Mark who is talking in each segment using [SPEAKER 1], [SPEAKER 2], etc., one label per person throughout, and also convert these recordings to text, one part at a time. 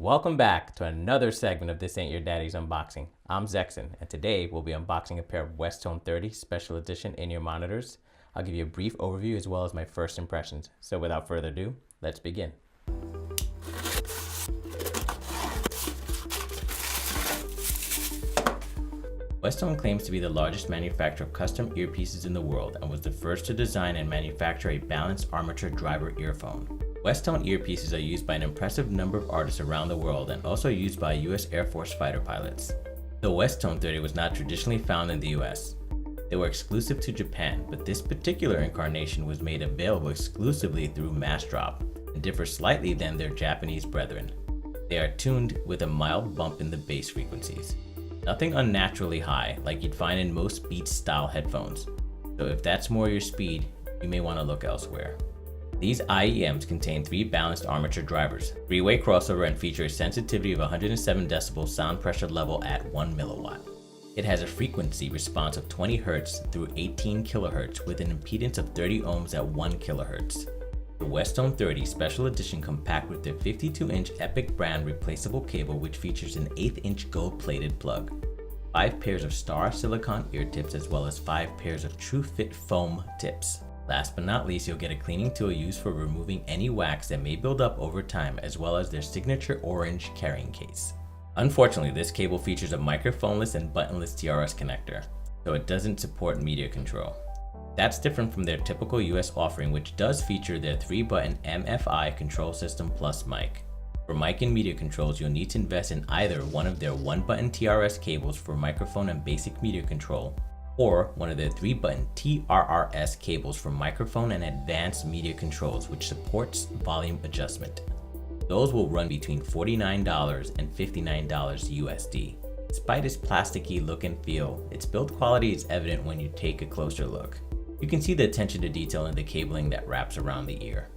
[SPEAKER 1] Welcome back to another segment of This Ain't Your Daddy's Unboxing. I'm Zexon, and today we'll be unboxing a pair of Westone 30 Special Edition in-ear monitors. I'll give you a brief overview as well as my first impressions. So without further ado, let's begin. Westone claims to be the largest manufacturer of custom earpieces in the world and was the first to design and manufacture a balanced armature driver earphone. Westone earpieces are used by an impressive number of artists around the world and also used by U.S. Air Force fighter pilots. The Westone 30 was not traditionally found in the U.S. They were exclusive to Japan, but this particular incarnation was made available exclusively through Massdrop and differs slightly than their Japanese brethren. They are tuned with a mild bump in the bass frequencies. Nothing unnaturally high like you'd find in most Beats style headphones, so if that's more your speed, you may want to look elsewhere. These IEMs contain 3 balanced armature drivers, 3-way crossover, and feature a sensitivity of 107 decibel sound pressure level at 1 milliwatt. It has a frequency response of 20 Hz through 18 kHz with an impedance of 30 ohms at 1 kHz. The Westone 30 Special Edition compact with their 52-inch Epic brand replaceable cable, which features an 1/8-inch gold-plated plug, 5 pairs of Star silicone ear tips, as well as 5 pairs of True Fit foam tips. Last but not least, you'll get a cleaning tool used for removing any wax that may build up over time, as well as their signature orange carrying case. Unfortunately, this cable features a microphoneless and buttonless TRS connector, so it doesn't support media control. That's different from their typical US offering, which does feature their 3-button MFI control system plus mic. For mic and media controls, you'll need to invest in either one of their 1-button TRS cables for microphone and basic media control, or one of their 3-button TRRS cables for microphone and advanced media controls, which supports volume adjustment. Those will run between $49 and $59 USD. Despite its plasticky look and feel, its build quality is evident when you take a closer look. You can see the attention to detail in the cabling that wraps around the ear.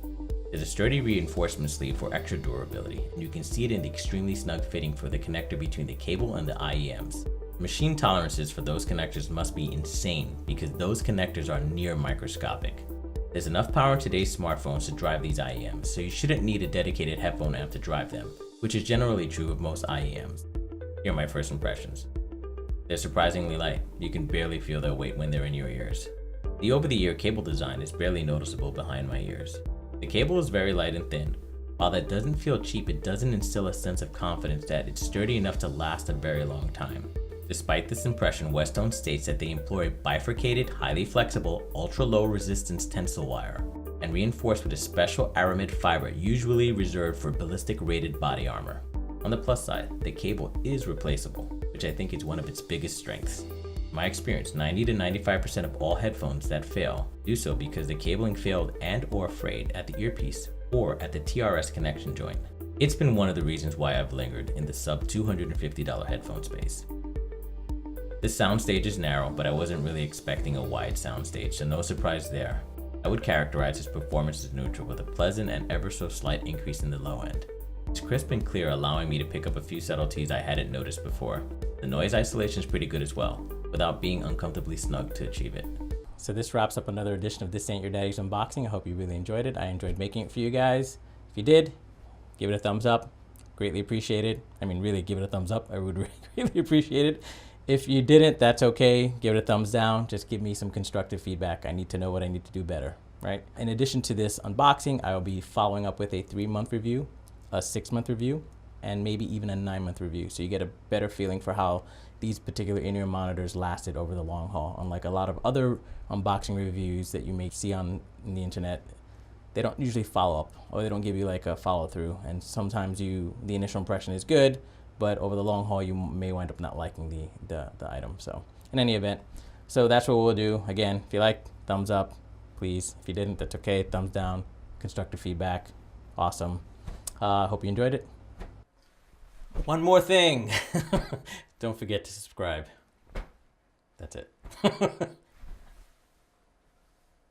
[SPEAKER 1] There's a sturdy reinforcement sleeve for extra durability, and you can see it in the extremely snug fitting for the connector between the cable and the IEMs. Machine tolerances for those connectors must be insane because those connectors are near microscopic. There's enough power in today's smartphones to drive these IEMs, so you shouldn't need a dedicated headphone amp to drive them, which is generally true of most IEMs. Here are my first impressions. They're surprisingly light. You can barely feel their weight when they're in your ears. The over-the-ear cable design is barely noticeable behind my ears. The cable is very light and thin. While that doesn't feel cheap, it doesn't instill a sense of confidence that it's sturdy enough to last a very long time. Despite this impression, Westone states that they employ bifurcated, highly flexible, ultra-low resistance tensile wire, and reinforced with a special aramid fiber usually reserved for ballistic rated body armor. On the plus side, the cable is replaceable, which I think is one of its biggest strengths. In my experience, 90 to 95% of all headphones that fail do so because the cabling failed and/or frayed at the earpiece or at the TRS connection joint. It's been one of the reasons why I've lingered in the sub $250 headphone space. The soundstage is narrow, but I wasn't really expecting a wide soundstage, so no surprise there. I would characterize its performance as neutral with a pleasant and ever so slight increase in the low end. It's crisp and clear, allowing me to pick up a few subtleties I hadn't noticed before. The noise isolation is pretty good as well, without being uncomfortably snug to achieve it. So this wraps up another edition of This Ain't Your Daddy's Unboxing. I hope you really enjoyed it. I enjoyed making it for you guys. If you did, give it a thumbs up. Greatly appreciated. I mean, really give it a thumbs up. I would really appreciate it. If you didn't, that's okay. Give it a thumbs down. Just give me some constructive feedback. I need to know what I need to do better, right? In addition to this unboxing, I will be following up with a 3-month review, a 6-month review, and maybe even a 9-month review. So you get a better feeling for how these particular in-ear monitors lasted over the long haul. Unlike a lot of other unboxing reviews that you may see on the internet, they don't usually follow up, or they don't give you like a follow through. And sometimes the initial impression is good, but over the long haul, you may wind up not liking the item. So in any event, so that's what we'll do. Again, if you like, thumbs up, please. If you didn't, that's okay. Thumbs down, constructive feedback. Awesome. Hope you enjoyed it. One more thing. Don't forget to subscribe. That's it.